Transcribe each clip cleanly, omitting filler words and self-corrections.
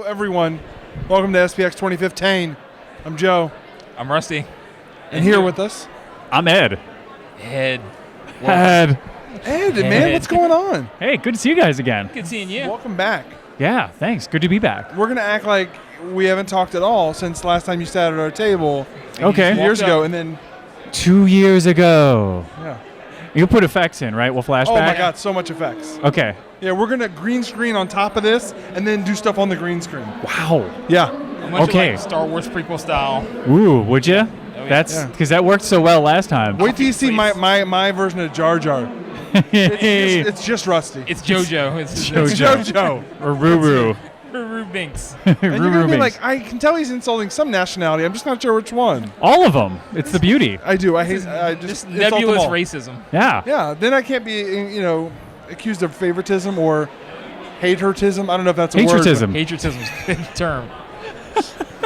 everyone. Welcome to SPX 2015. I'm Joe. I'm Rusty. And here with us, I'm Ed. Ed, man, what's going on? Hey, good to see you guys again. good seeing you. Welcome back. Yeah, thanks. Good to be back. We're going to act like we haven't talked at all since last time you sat at our table. Okay. 2 years ago, and then... 2 years ago. Yeah. You'll put effects in, right? We'll flashback? Oh, my God, so much effects. Okay. Yeah, we're going to green screen on top of this and then do stuff on the green screen. Wow. Yeah. Much Okay. like Star Wars prequel style. Ooh, would you? yeah. That's because that worked so well last time. Wait till you see my version of Jar Jar. It's just Rusty. It's JoJo. It's JoJo. Or Ruru. Ruru Binks. And you're going to be Binks. like, I can tell he's insulting some nationality. I'm just not sure which one. All of them. It's the beauty. I do. I hate. I Just just nebulous insult them all. racism. Yeah. Yeah. Then I can't be, accused of favoritism or hatertism. I don't know if that's a word. Patriotism. Patriotism's a good term.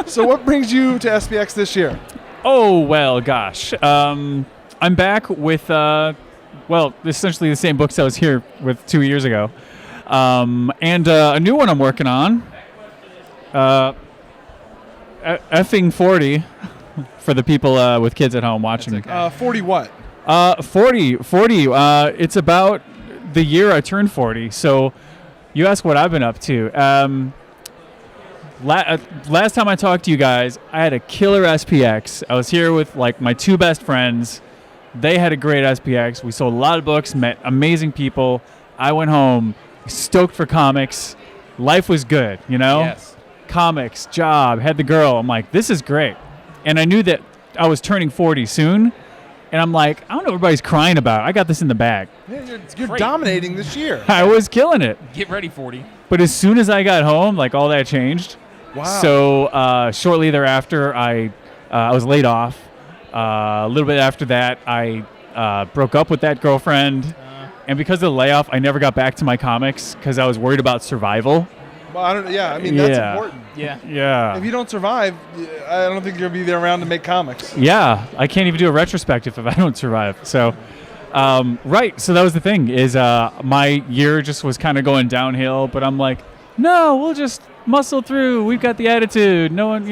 So what brings you to SPX this year? Oh, well, gosh. I'm back with, essentially the same books I was here with 2 years ago. And a new one I'm working on. Effing 40 for the people with kids at home watching. okay. 40 what? 40. It's about the year I turned 40. So you ask what I've been up to. Last time I talked to you guys, I had a killer SPX. I was here with my two best friends. They had a great SPX. We sold a lot of books, met amazing people. I went home stoked for comics. Life was good, Yes. Comics, job, had the girl. I'm like, this is great. And I knew that I was turning 40 soon. And I'm like, I don't know what everybody's crying about. I got this in the bag. Yeah, you're Great. dominating this year. I was killing it. Get ready, 40. But as soon as I got home, all that changed. Wow. So shortly thereafter, I was laid off. A little bit after that, I broke up with that girlfriend. And because of the layoff, I never got back to my comics because I was worried about survival. Well, I don't. Yeah, I mean that's Yeah. important. Yeah. Yeah. If you don't survive, I don't think you're gonna be there around to make comics. Yeah. I can't even do a retrospective if I don't survive. So, right. So that was the thing is my year just was kind of going downhill. But I'm like, no, we'll just muscle through. We've got the attitude. No one,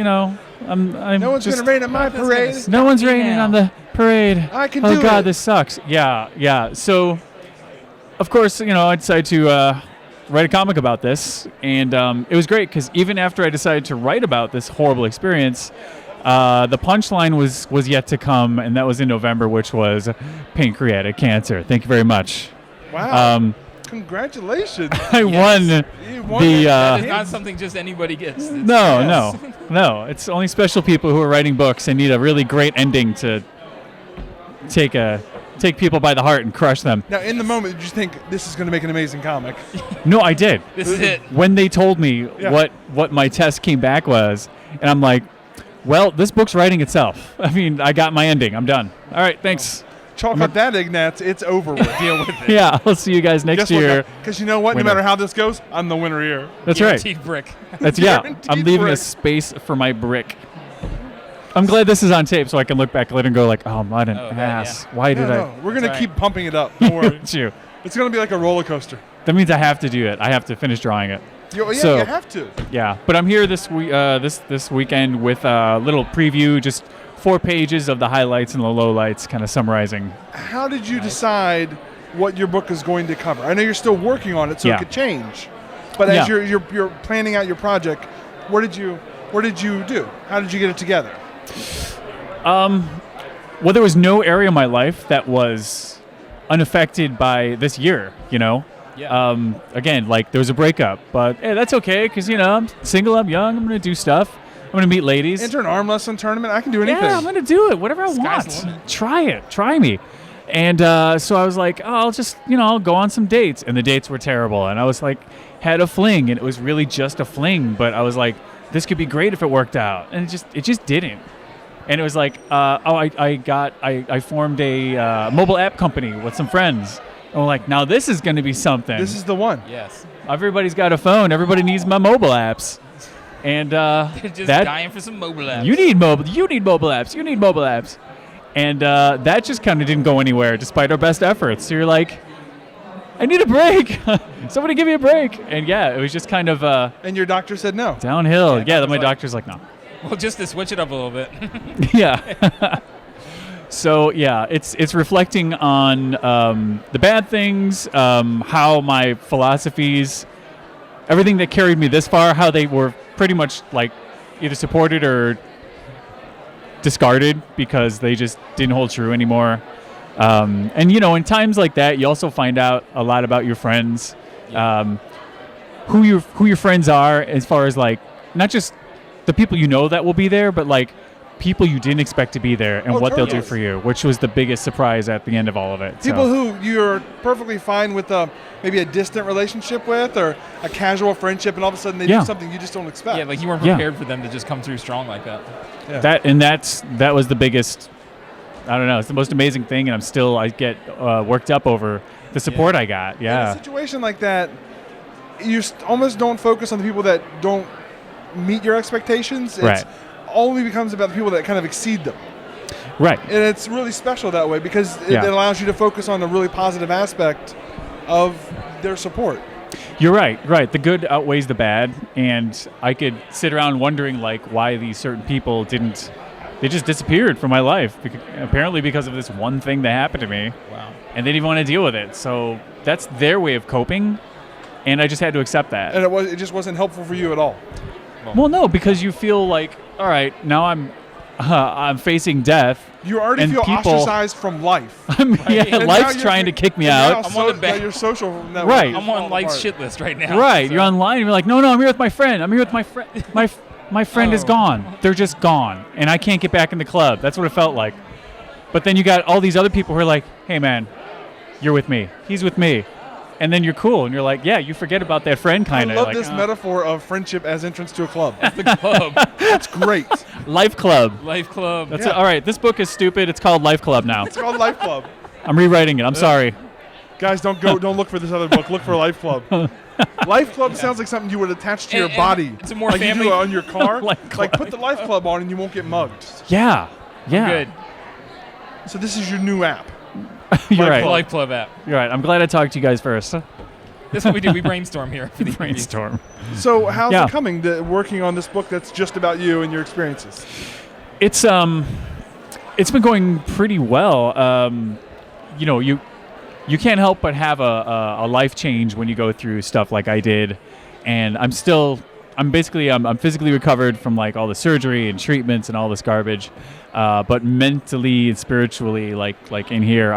I'm No one's just, gonna rain at my parade. No one's raining on the parade. I can Oh do God, it. this sucks. Yeah. So, of course, I decided to write a comic about this, and it was great because even after I decided to write about this horrible experience, the punchline was yet to come, and that was in November, which was pancreatic cancer. Thank you very much. Wow. Congratulations. I won. You won The, That is not something just anybody gets. It's- No. It's only special people who are writing books and need a really great ending to take people by the heart and crush them. Now, in the moment, did you think this is going to make an amazing comic? No, I did. This is it. When they told me what my test came back was, and I'm like, well, this book's writing itself. I mean, I got my ending. I'm done. All right, thanks. Chalk up that, Ignatz. It's over with. Deal with it. Yeah, I'll see you guys next year. Because you know what? Winner. No matter how this goes, I'm the winner here. That's right. Guaranteed brick. I'm Guaranteed leaving brick. a space for my brick. I'm glad this is on tape so I can look back later and go oh, I'm an ass. yeah. Why did No, we're going to That's keep pumping it up. Don't worry. It's you. It's going to be like a roller coaster. That means I have to do it. I have to finish drawing it. You So- have to. Yeah, but I'm here this weekend with a little preview, just 4 pages of the highlights and the lowlights, kind of summarizing. How did you decide what your book is going to cover? I know you're still working on it, so Yeah. it could change. But as Yeah. you're planning out your project, what did you do? How did you get it together? Well, there was no area of my life that was unaffected by this year, Yeah. Again, there was a breakup, but hey, that's okay because, I'm single, I'm young, I'm going to do stuff. I'm going to meet ladies. Enter an arm wrestling tournament. I can do anything. Yeah, I'm going to do it, whatever I Sky's the want. limit. Try it, try me. And so I was like, I'll just, I'll go on some dates. And the dates were terrible. And I was had a fling, and it was really just a fling. But I was like, this could be great if it worked out. And it just didn't. And it was I formed a mobile app company with some friends. And we're like, now this is going to be something. This is the one. Yes. Everybody's got a phone. Everybody needs my mobile apps. And They're just dying for some mobile apps. You need mobile apps. And that just kind of didn't go anywhere despite our best efforts. So you're like, I need a break. Somebody give me a break. And yeah, it was just kind of And your doctor said no. downhill. Yeah, I was my like- doctor's like, no. Well, just to switch it up a little bit. Yeah. So yeah, it's reflecting on the bad things, how my philosophies, everything that carried me this far, how they were pretty much like either supported or discarded because they just didn't hold true anymore. And in times like that, you also find out a lot about your friends, who your friends are, as far as like not just the people you know that will be there, but like people you didn't expect to be there and what they'll do totally. for you, which was the biggest surprise at the end of all of it. People So, who you're perfectly fine with maybe a distant relationship with or a casual friendship, and all of a sudden they Yeah. do something you just don't expect. Yeah, like you weren't Yeah. prepared for them to just come through strong like that. that was the biggest. I don't know. It's the most amazing thing, and I get worked up over the support I got. In a Yeah. situation like that, you almost don't focus on the people that don't meet your expectations. It's Right. only becomes about the people that kind of exceed them. Right. And it's really special that way because it Yeah. allows you to focus on a really positive aspect of their support. You're right. Right. The good outweighs the bad, and I could sit around wondering like why these certain people didn't. They just disappeared from my life, apparently because of this one thing that happened to me, Wow. and they didn't want to deal with it. So that's their way of coping, and I just had to accept that. And it just wasn't helpful for you at all. Well, no, because you feel like, all right, now I'm facing death. You already And feel people- ostracized from life. Yeah, And now life's you're- trying to kick me and out. now I'm on the now back. your social network Right. is I'm falling on life's apart. shit list right now. Right, so- you're online, and you're like, no, I'm here with my friend. I'm here with my friend. My friend is Oh. gone. They're just gone, and I can't get back in the club. That's what it felt like. But then you got all these other people who are like, hey, man, you're with me. He's with me. And then you're cool, and you're like, yeah, you forget about that friend I kind of. love like, this metaphor of friendship as entrance to a club. The club. That's great. Life Club. Life club. That's Yeah. it. All right, this book is stupid. It's called Life Club now. It's called Life Club. I'm rewriting it. I'm sorry. Guys, don't look for this other book. Look for Life Club. Life Club sounds like something you would attach to your And body. it's a more like family- you do on your car. Life Like Club. put the Life Club on and you won't get mugged. Yeah. Yeah. Good. So this is your new app. You're Life right. Club. Life club app. You're right. I'm glad I talked to you guys first. That's what we do. We brainstorm here for the Brainstorm. So how's Yeah. it coming to working on this book that's just about you and your experiences? It's been going pretty well. You can't help but have a life change when you go through stuff like I did, and I'm physically recovered from like all the surgery and treatments and all this garbage, but mentally and spiritually, like in here,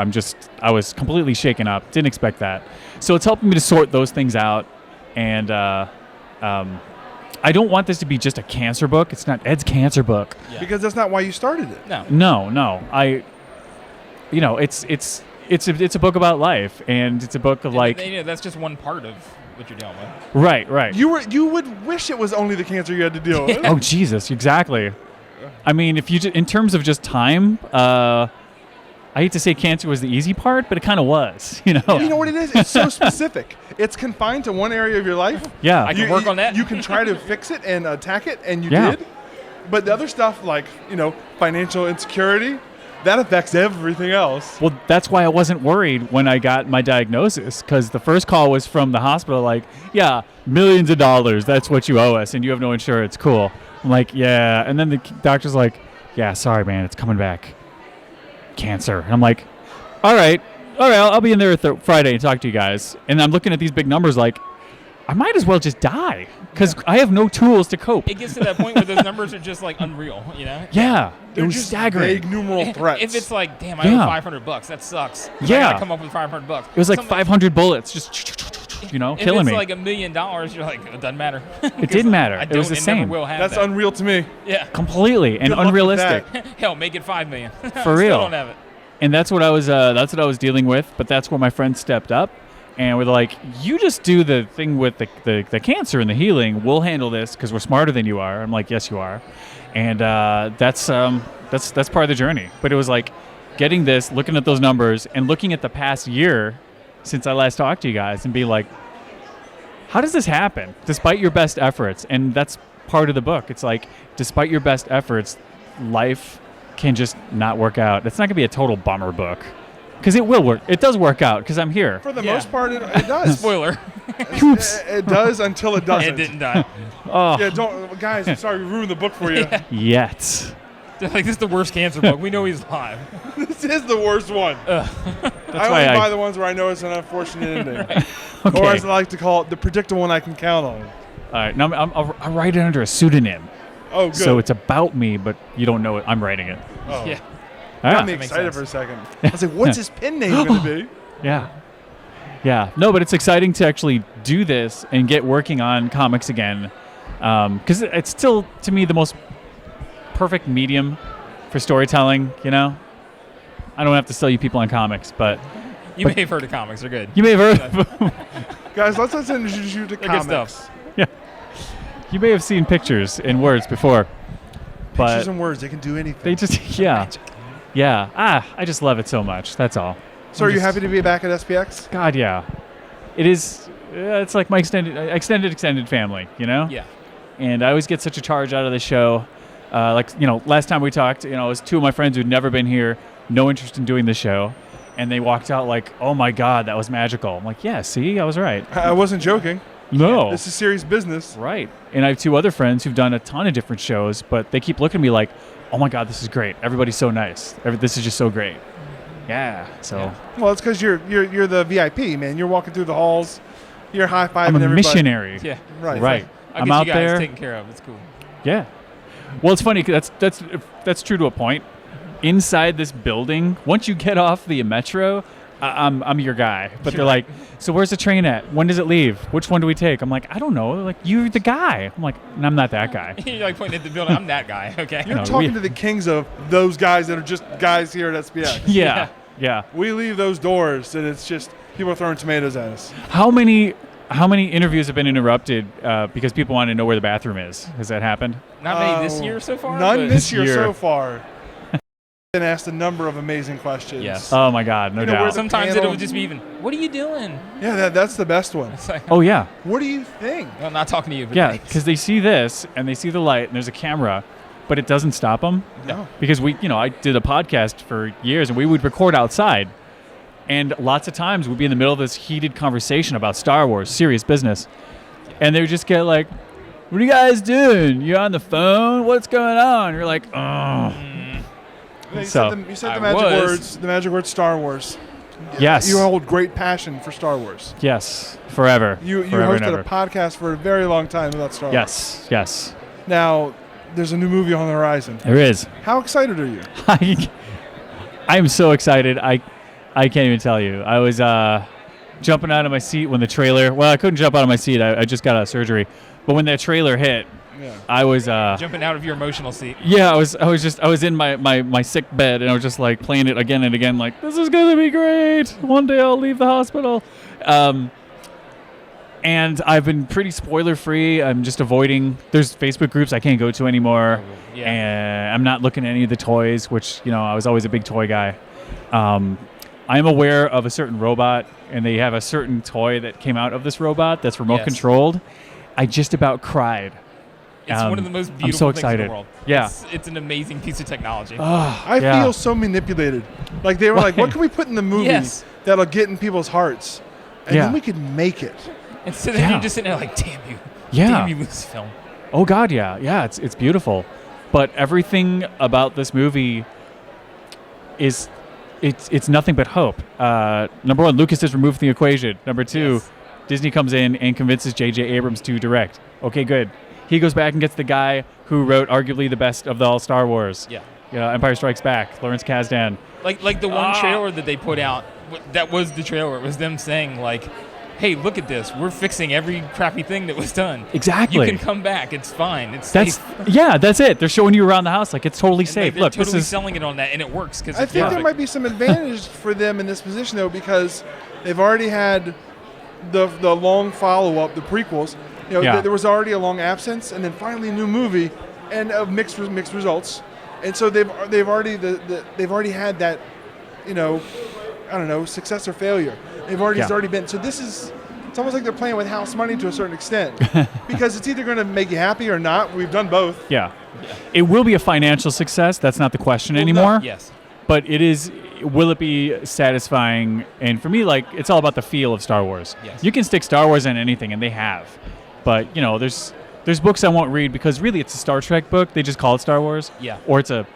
I was completely shaken up. Didn't expect that, so it's helping me to sort those things out, and I don't want this to be just a cancer book. It's not Ed's cancer book. Yeah. Because that's not why you started it. No. No. It's a book about life, and it's a book of like that's just one part of what you're dealing with. right. You would wish it was only the cancer you had to deal with. Oh Jesus, exactly. I mean, if you in terms of just time, I hate to say cancer was the easy part, but it kind of was. You know. You know what it is? It's so specific. It's confined to one area of your life. Yeah. I can work on that. You can try to fix it and attack it, and you Yeah. did. But the other stuff, like financial insecurity, that affects everything else. Well, that's why I wasn't worried when I got my diagnosis, because the first call was from the hospital, like, yeah, millions of dollars, that's what you owe us, and you have no insurance. Cool. I'm like, yeah. And then the doctor's like, yeah, sorry, man, it's coming back. Cancer. And I'm like, all right, I'll be in there Friday and talk to you guys. And I'm looking at these big numbers like, I might as well just die, because I have no tools to cope. It gets to that point where those numbers are just like unreal, you know? Yeah. It They're was just staggering. vague numeral threats. If it's like, damn, I Yeah. owe $500, that sucks. I Yeah. gotta come up with $500. It was like Some- 500 bullets, just, If killing it's me. like $1 million, you're like, it doesn't matter. It didn't matter. I It was don't the and never same. will have that's that. unreal to me. Yeah. Completely and Good luck with unrealistic. that. Hell, make it $5 million. For Still real. don't have it. And that's what I was dealing with, but that's where my friends stepped up and were like, you just do the thing with the cancer and the healing. We'll handle this because we're smarter than you are. I'm like, yes, you are. And that's part of the journey. But it was like getting this, looking at those numbers, and looking at the past year since I last talked to you guys and be like, how does this happen despite your best efforts? And that's part of the book. It's like, despite your best efforts, life can just not work out. It's not going to be a total bummer book. Because it will work. It does work out because I'm here. For the Yeah. most part, it does. Spoiler. Oops. It does until it doesn't. It didn't die. Oh, Yeah, don't, guys. I'm sorry, we ruined the book for you. yet. They're like, this is the worst cancer book. We know he's alive. This is the worst one. I why only I- buy the ones where I know it's an unfortunate ending, Okay. or as I like to call it, the predictable one I can count on. All right. Now I'll write it under a pseudonym. Oh, good. So it's about me, but you don't know it. I'm writing it. Oh. Yeah. Got Ah, me makes excited sense. for a second. I was like, what's his pen name going to be? Yeah. Yeah. No, but it's exciting to actually do this and get working on comics again. Because it's still, to me, the most perfect medium for storytelling, you know? I don't have to sell you people on comics, but You may have heard of comics. They're good. you may have heard. Guys, let's introduce you to They're good comics. stuff. Yeah. You may have seen pictures and words before. Pictures But and words, they can do anything. they just, yeah. Yeah. I just love it so much. That's all. So are you happy to be back at SPX? God, yeah. It is, it's like my extended family, you know? Yeah. And I always get such a charge out of the show. Last time we talked, it was two of my friends who'd never been here, no interest in doing the show. And they walked out like, oh my God, that was magical. I'm like, yeah, see, I was right. I wasn't joking. No. This is serious business. Right. And I have two other friends who've done a ton of different shows, but they keep looking at me like, oh my God, this is great. Everybody's so nice. This is just so great. Yeah. So Yeah. Well, it's because you're the VIP, man. You're walking through the halls. You're high-fiving I'm a everybody. missionary. Yeah. Right. Right. I'll I'm get out you guys there. taken care of. It's cool. Yeah. Well, it's funny 'cause that's true to a point. Inside this building, once you get off the metro, I'm your guy. But they're like, so where's the train at? When does it leave? Which one do we take? I'm like, I don't know. They're like, you're the guy. I'm like, and I'm not that guy. You're like pointing at the building. I'm that guy. Okay. You're No, talking we- to the kings of those guys that are just guys here at SPX. Yeah. Yeah. We leave those doors, and it's just people are throwing tomatoes at us. How many interviews have been interrupted because people want to know where the bathroom is? Has that happened? Not many this year so far. None but this year year. so far. Been asked a number of amazing questions. Yes. Oh my God, no You know, where doubt. the Sometimes panel- it'll just be even. What are you doing? Yeah, that's the best one. It's like, Oh yeah. What do you think? I'm not talking to you. But Yeah, thanks. because they see this and they see the light and there's a camera, but it doesn't stop them. No. Because I did a podcast for years and we would record outside. And lots of times we'd be in the middle of this heated conversation about Star Wars, serious business. And they would just get like, what are you guys doing? You on the phone? What's going on? You're like, oh. You So, said I the magic was. words. The magic word Star Wars. Yes. You hold great passion for Star Wars. Yes. Forever. You Forever and hosted ever. a podcast for a very long time about Star Wars. Yes. Yes. Now, there's a new movie on the horizon. There is. How excited are you? I am so excited. I can't even tell you. I was jumping out of my seat when the trailer. Well, I couldn't jump out of my seat. I just got out of surgery. But when that trailer hit, Yeah. I was Jumping out of your emotional seat. yeah, I was in my sick bed and I was just like playing it again and again like this is going to be great. One day I'll leave the hospital. And I've been pretty spoiler free. I'm just avoiding there's Facebook groups I can't go to anymore. Yeah. And I'm not looking at any of the toys, which, I was always a big toy guy. I am aware of a certain robot, and they have a certain toy that came out of this robot that's remote Yes. controlled. I just about cried. It's one of the most I'm beautiful so things in excited. the world. Yeah. It's an amazing piece of technology. I Yeah. feel so manipulated. Like they were like, what can we put in the movie Yes. that'll get in people's hearts? And Yeah. then we could make it. Instead of Yeah. you just sitting there like, damn you. Yeah. Damn you, Lucasfilm. Oh God, yeah, yeah. It's beautiful, but everything about this movie is it's nothing but hope. Number one, Lucas is removed from the equation. Number two, Yes. Disney comes in and convinces J.J. Abrams to direct. Okay, good. He goes back and gets the guy who wrote arguably the best of all Star Wars. Yeah. Empire Strikes Back, Lawrence Kasdan. Like the one trailer that they put out, that was the trailer. It was them saying like, hey, look at this. We're fixing every crappy thing that was done. Exactly. You can come back. It's fine. It's That's safe. that's it. They're showing you around the house like it's totally And, safe. they're Look, totally this is selling it on that, and it works because I think there might be some advantage for them in this position though, because they've already had the long follow up, the prequels. Yeah. There was already a long absence, and then finally a new movie, and of mixed results. And so they've already they've already had that, I don't know, success or failure. They've already Yeah. it's already been. So this is. It's almost like they're playing with house money to a certain extent, because it's either going to make you happy or not. We've done both. yeah. It will be a financial success. That's not the question Well, no. anymore. Yes. But it is will it be satisfying? And for me, like, it's all about the feel of Star Wars. Yes. You can stick Star Wars in anything, and they have. But, there's books I won't read because really it's a Star Trek book. They just call it Star Wars. Yeah. Or it's a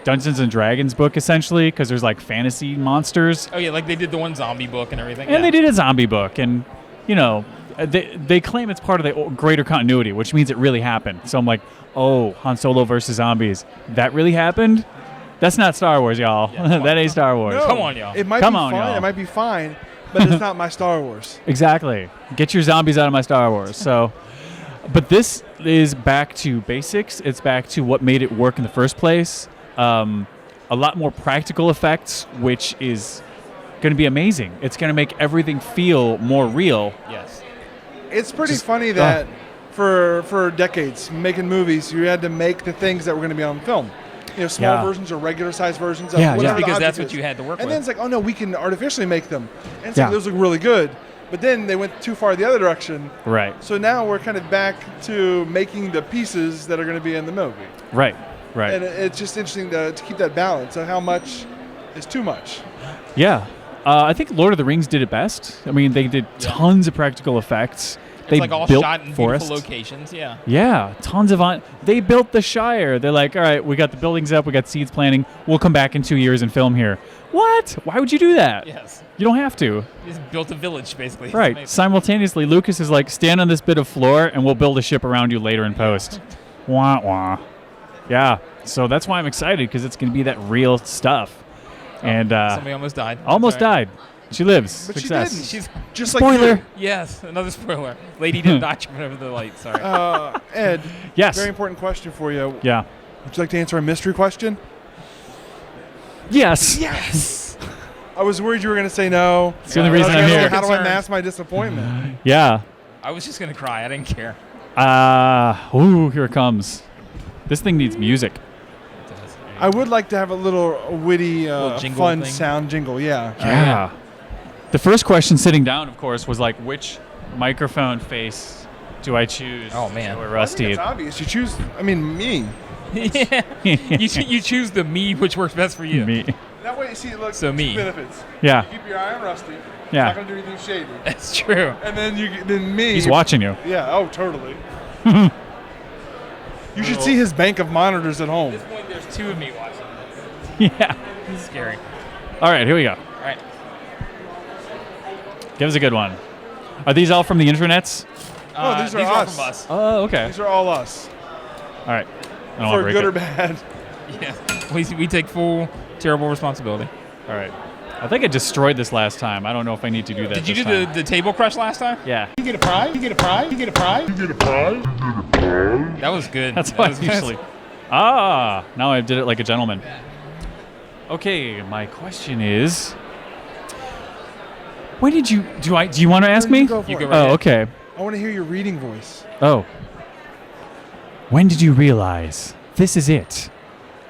Dungeons and Dragons book, essentially, because there's, like, fantasy monsters. Oh, yeah, like they did the one zombie book and everything. And they did a zombie book. And, they claim it's part of the greater continuity, which means it really happened. So I'm like, oh, Han Solo versus zombies. That really happened? That's not Star Wars, y'all. Yeah, that ain't Star Wars. No, Come on, y'all. It might Come be on, fine. y'all. It might be fine, but it's not my Star Wars. Exactly. Get your zombies out of my Star Wars. So, but this is back to basics. It's back to what made it work in the first place. A lot more practical effects, which is going to be amazing. It's going to make everything feel more real. Yes. It's pretty funny that for decades making movies, you had to make the things that were going to be on film. Small versions or regular size versions of whatever the because object that's what is. you had to work and with. then it's like, oh no, we can artificially make them. And it's like, those look really good. But then they went too far the other direction. Right. So now we're kind of back to making the pieces that are going to be in the movie. Right. And it's just interesting to keep that balance of how much is too much. Yeah. I think Lord of the Rings did it best. I mean, they did tons of practical effects. They It's like all built shot in forests. beautiful locations. Yeah. Yeah, tons of they built the Shire. They're like, all right, we got the buildings up, we got seeds planting. We'll come back in 2 years and film here. What? Why would you do that? Yes. You don't have to. You just built a village, basically. It's Right. amazing. Simultaneously, Lucas is like, stand on this bit of floor and we'll build a ship around you later in post. Wah, wah. Yeah. So that's why I'm excited, because it's going to be that real stuff. And Somebody almost died. almost Sorry. died. She lives. But Success. she didn't. She's Just Spoiler. like yes, another spoiler. Lady did not jump over the light. Sorry. Ed. Yes. Very important question for you. Yeah. Would you like to answer a mystery question? Yes. Yes. I was worried you were going to say no. It's the only reason I'm here. How do I Concerns. mask my disappointment? Yeah. I was just gonna cry. I didn't care. Here it comes. This thing needs music. I would like to have a little witty, Little jingle fun thing. sound jingle. Yeah. Yeah. The first question sitting down, of course, was like, which microphone face do I choose? Oh, man. Or I think Rusty. it's obvious. You choose. I mean, me. Yeah. You choose the me which works best for you. Me. That way, you see, look. So me. Two benefits. Yeah. You keep your eye on Rusty. Yeah. Not gonna do anything shady. That's true. And then then me. He's watching you. Yeah. Oh, totally. You should see his bank of monitors at home. At this point, there's two of me watching. Yeah. It's scary. All right, here we go. All right. Give us a good one. Are these all from the internets? Oh, these are all us. from us. Oh, okay. These are all us. All right. I don't wanna For break good it. or bad. Yeah. We take full terrible responsibility. All right. I think I destroyed this last time. I don't know if I need to do that. Did you this do time. the table crush last time? Yeah. You get a prize. You get a prize. You get a prize. You get a prize. That was good. That's That why was I usually. Now I did it like a gentleman. Okay, my question is, when did you do you want to ask me? You go for You it. go right Oh, ahead. okay. I want to hear your reading voice. Oh. When did you realize this is it?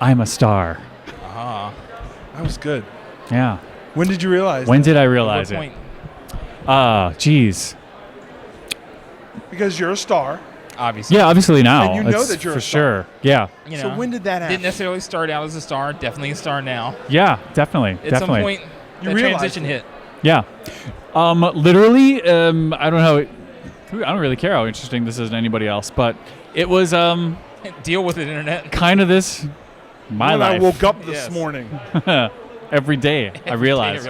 I'm a star. Ah. That was good. Yeah. When did you realize? When that? did I What realize point? it? Geez. Because you're a star. Obviously. Yeah, obviously now. And you know It's that you're for a star. sure. Yeah. You So know, when did that happen? Didn't necessarily start out as a star. Definitely a star now. Yeah, definitely. At definitely. some point, You that realized transition it. hit. Yeah. Literally, I don't know. I don't really care how interesting this is to anybody else, but it was Deal with it, internet. kind of this my when life I woke up this Yes. morning. every day. I realized.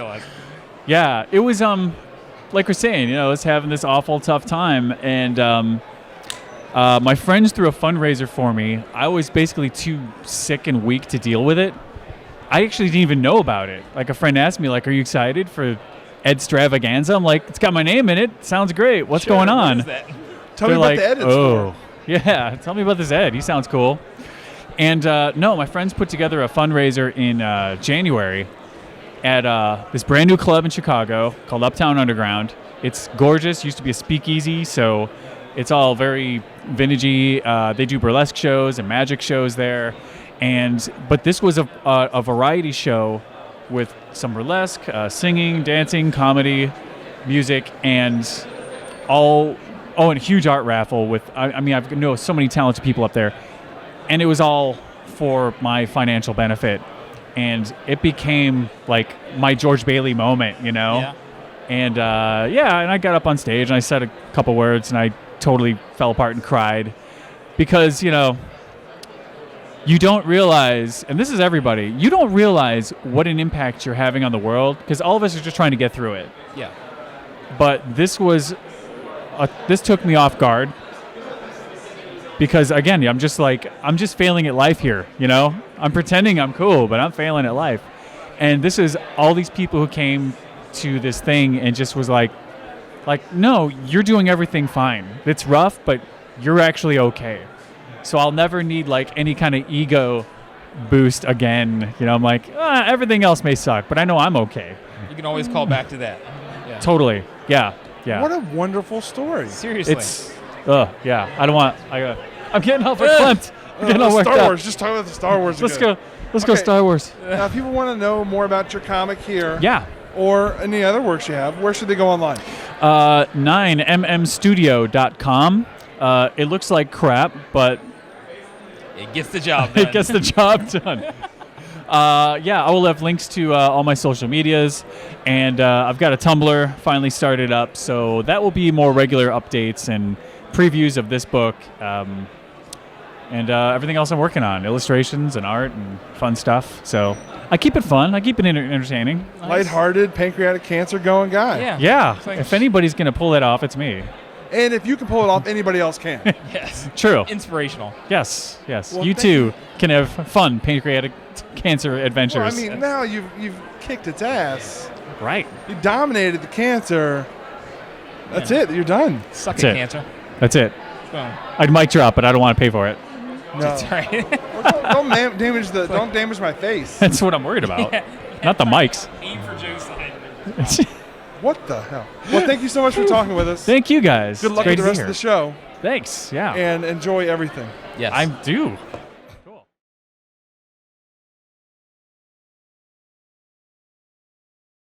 Yeah, it was like we're saying, I was having this awful tough time, and my friends threw a fundraiser for me. I was basically too sick and weak to deal with it. I actually didn't even know about it. Like, a friend asked me, like, "Are you excited for Ed Stravaganza?" I'm like, "It's got my name in it. Sounds great. What's going What on?" is that? Tell me They're about like, the edits. "Oh, yeah. Tell me about this Ed. He sounds cool." And no, my friends put together a fundraiser in January at this brand new club in Chicago called Uptown Underground. It's gorgeous. Used to be a speakeasy, so it's all very vintagey. They do burlesque shows and magic shows there, but this was a variety show with some burlesque, singing, dancing, comedy, music, and all. Oh, and a huge art raffle with. I mean, I know so many talented people up there, and it was all for my financial benefit. and it became like my George Bailey moment, you know. Yeah. And and I got up on stage and I said a couple words and I totally fell apart and cried because, you know, you don't realize, and this is everybody, you don't realize what an impact you're having on the world because all of us are just trying to get through it. Yeah. But this took me off guard because, again, I'm just failing at life here, you know? I'm pretending I'm cool, but I'm failing at life. And this is all these people who came to this thing and just was like, no, you're doing everything fine. It's rough, but you're actually okay. So I'll never need like any kind of ego boost again. You know, I'm like, everything else may suck, but I know I'm okay. You can always call back to that. Yeah. Totally. Yeah. Yeah. What a wonderful story. Seriously. Yeah. I don't want. I'm getting all verklempt. I'm getting all worked Star up. Wars. Just talk about the Star Wars. Let's again. go. Let's go Star Wars. Now, if people want to know more about your comic here, Yeah. or any other works you have, where should they go online? 9mmstudio.com. It looks like crap, but it gets the job done. it gets the job done. I will have links to all my social medias, and I've got a Tumblr finally started up, so that will be more regular updates and previews of this book, and everything else I'm working on, illustrations and art and fun stuff. So I keep it fun. I keep it entertaining. Lighthearted, pancreatic cancer going guy. Yeah. Yeah. It's like- If anybody's going to pull it off, it's me. And if you can pull it off, anybody else can. Yes. True. Inspirational. Yes. Well, You thank too can have fun pancreatic cancer adventures. Well, I mean, now you've kicked its ass. Right. You dominated the cancer. That's it. You're done. Suck That's it, it. cancer. That's it. Boom. I'd mic drop, but I don't want to pay for it. No. That's right. Don't damage my face. That's what I'm worried about. Not the mics. Aim for Joe's side. What the hell? Well, thank you so much for talking with us. Thank you guys. Good luck It's with great the to rest be of the here. show, Thanks. Yeah. and enjoy everything. Yes. I do.